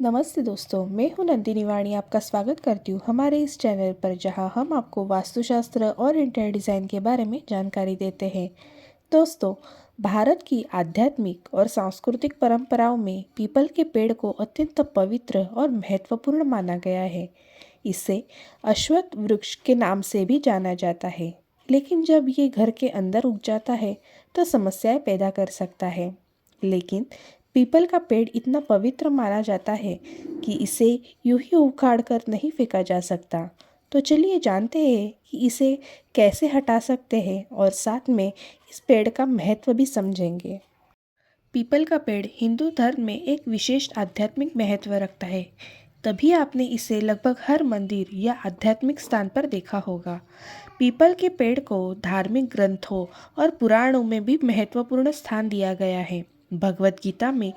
नमस्ते दोस्तों, मैं हूं नंदिनी वाणी। आपका स्वागत करती हूं हमारे इस चैनल पर, जहां हम आपको वास्तुशास्त्र और इंटीरियर डिज़ाइन के बारे में जानकारी देते हैं। दोस्तों, भारत की आध्यात्मिक और सांस्कृतिक परंपराओं में पीपल के पेड़ को अत्यंत पवित्र और महत्वपूर्ण माना गया है। इसे अश्वत्थ वृक्ष के नाम से भी जाना जाता है, लेकिन जब ये घर के अंदर उग जाता है तो समस्याएं पैदा कर सकता है। लेकिन पीपल का पेड़ इतना पवित्र माना जाता है कि इसे यूं ही उखाड़ कर नहीं फेंका जा सकता। तो चलिए जानते हैं कि इसे कैसे हटा सकते हैं और साथ में इस पेड़ का महत्व भी समझेंगे। पीपल का पेड़ हिंदू धर्म में एक विशेष आध्यात्मिक महत्व रखता है। तभी आपने इसे लगभग हर मंदिर या आध्यात्मिक स्थान पर देखा होगा। पीपल के पेड़ को धार्मिक ग्रंथों और पुराणों में भी महत्वपूर्ण स्थान दिया गया है। भगवत गीता में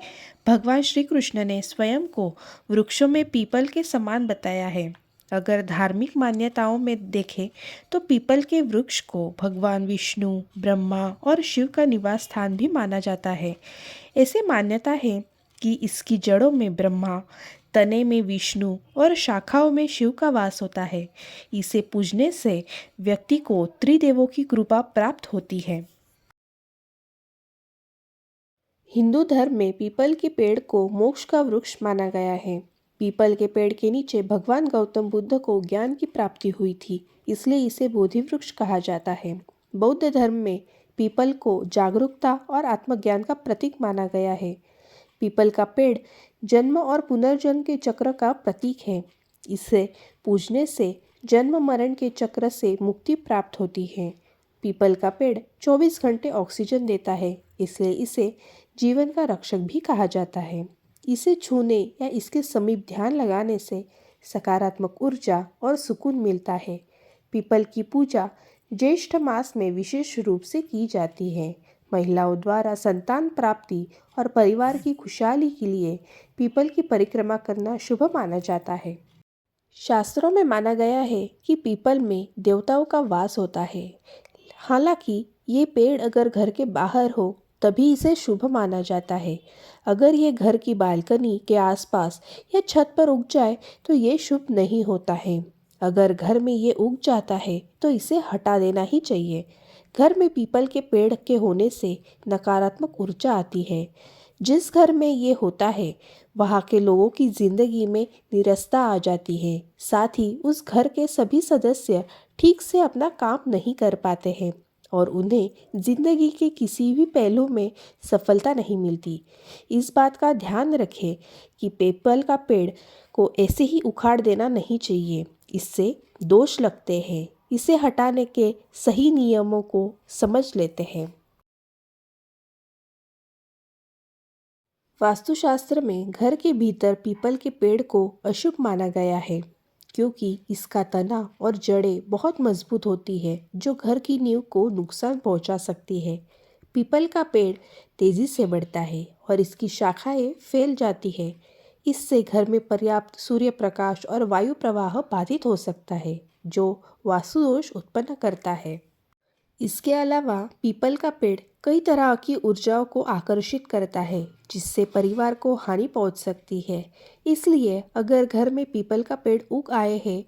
भगवान श्री कृष्ण ने स्वयं को वृक्षों में पीपल के समान बताया है। अगर धार्मिक मान्यताओं में देखें तो पीपल के वृक्ष को भगवान विष्णु, ब्रह्मा और शिव का निवास स्थान भी माना जाता है। ऐसे मान्यता है कि इसकी जड़ों में ब्रह्मा, तने में विष्णु और शाखाओं में शिव का वास होता है। इसे पूजने से व्यक्ति को त्रिदेवों की कृपा प्राप्त होती है। हिंदू धर्म में पीपल के पेड़ को मोक्ष का वृक्ष माना गया है। पीपल के पेड़ के नीचे भगवान गौतम बुद्ध को ज्ञान की प्राप्ति हुई थी, इसलिए इसे बोधि वृक्ष कहा जाता है। बौद्ध धर्म में पीपल को जागरूकता और आत्मज्ञान का प्रतीक माना गया है। पीपल का पेड़ जन्म और पुनर्जन्म के चक्र का प्रतीक है। इसे पूजने से जन्म मरण के चक्र से मुक्ति प्राप्त होती है। पीपल का पेड़ 24 घंटे ऑक्सीजन देता है, इसलिए इसे जीवन का रक्षक भी कहा जाता है। इसे छूने या इसके समीप ध्यान लगाने से सकारात्मक ऊर्जा और सुकून मिलता है। पीपल की पूजा ज्येष्ठ मास में विशेष रूप से की जाती है। महिलाओं द्वारा संतान प्राप्ति और परिवार की खुशहाली के लिए पीपल की परिक्रमा करना शुभ माना जाता है। शास्त्रों में माना गया है कि पीपल में देवताओं का वास होता है। हालांकि ये पेड़ अगर घर के बाहर हो तभी इसे शुभ माना जाता है। अगर ये घर की बालकनी के आसपास या छत पर उग जाए तो ये शुभ नहीं होता है। अगर घर में ये उग जाता है तो इसे हटा देना ही चाहिए। घर में पीपल के पेड़ के होने से नकारात्मक ऊर्जा आती है। जिस घर में ये होता है वहाँ के लोगों की जिंदगी में निरस्ता आ जाती है। साथ ही उस घर के सभी सदस्य ठीक से अपना काम नहीं कर पाते हैं और उन्हें जिंदगी के किसी भी पहलू में सफलता नहीं मिलती। इस बात का ध्यान रखें कि पीपल का पेड़ को ऐसे ही उखाड़ देना नहीं चाहिए। इससे दोष लगते हैं। इसे हटाने के सही नियमों को समझ लेते हैं। वास्तुशास्त्र में घर के भीतर पीपल के पेड़ को अशुभ माना गया है, क्योंकि इसका तना और जड़ें बहुत मजबूत होती है, जो घर की नींव को नुकसान पहुंचा सकती है। पीपल का पेड़ तेजी से बढ़ता है और इसकी शाखाएं फैल जाती है। इससे घर में पर्याप्त सूर्य प्रकाश और वायु प्रवाह बाधित हो सकता है, जो वास्तु दोष उत्पन्न करता है। इसके अलावा पीपल का पेड़ कई तरह की ऊर्जाओं को आकर्षित करता है, जिससे परिवार को हानि पहुंच सकती है। इसलिए अगर घर में पीपल का पेड़ उग आए हैं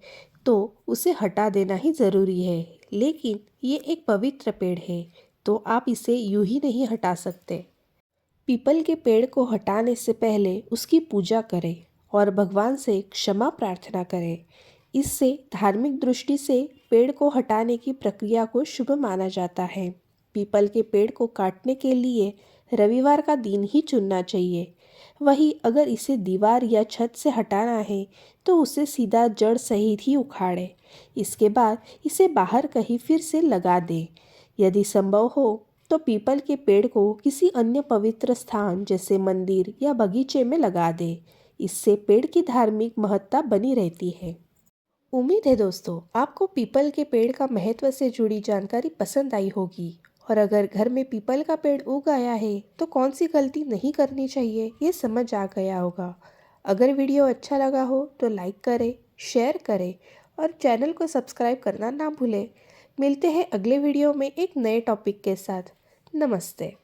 तो उसे हटा देना ही ज़रूरी है। लेकिन ये एक पवित्र पेड़ है, तो आप इसे यूं ही नहीं हटा सकते। पीपल के पेड़ को हटाने से पहले उसकी पूजा करें और भगवान से क्षमा प्रार्थना करें। इससे धार्मिक दृष्टि से पेड़ को हटाने की प्रक्रिया को शुभ माना जाता है। पीपल के पेड़ को काटने के लिए रविवार का दिन ही चुनना चाहिए। वहीं अगर इसे दीवार या छत से हटाना है तो उसे सीधा जड़ सहित ही उखाड़ें। इसके बाद इसे बाहर कहीं फिर से लगा दें। यदि संभव हो तो पीपल के पेड़ को किसी अन्य पवित्र स्थान जैसे मंदिर या बगीचे में लगा दें। इससे पेड़ की धार्मिक महत्ता बनी रहती है। उम्मीद है दोस्तों, आपको पीपल के पेड़ का महत्व से जुड़ी जानकारी पसंद आई होगी। और अगर घर में पीपल का पेड़ उग आया है तो कौन सी गलती नहीं करनी चाहिए ये समझ आ गया होगा। अगर वीडियो अच्छा लगा हो तो लाइक करें, शेयर करें और चैनल को सब्सक्राइब करना ना भूलें। मिलते हैं अगले वीडियो में एक नए टॉपिक के साथ। नमस्ते।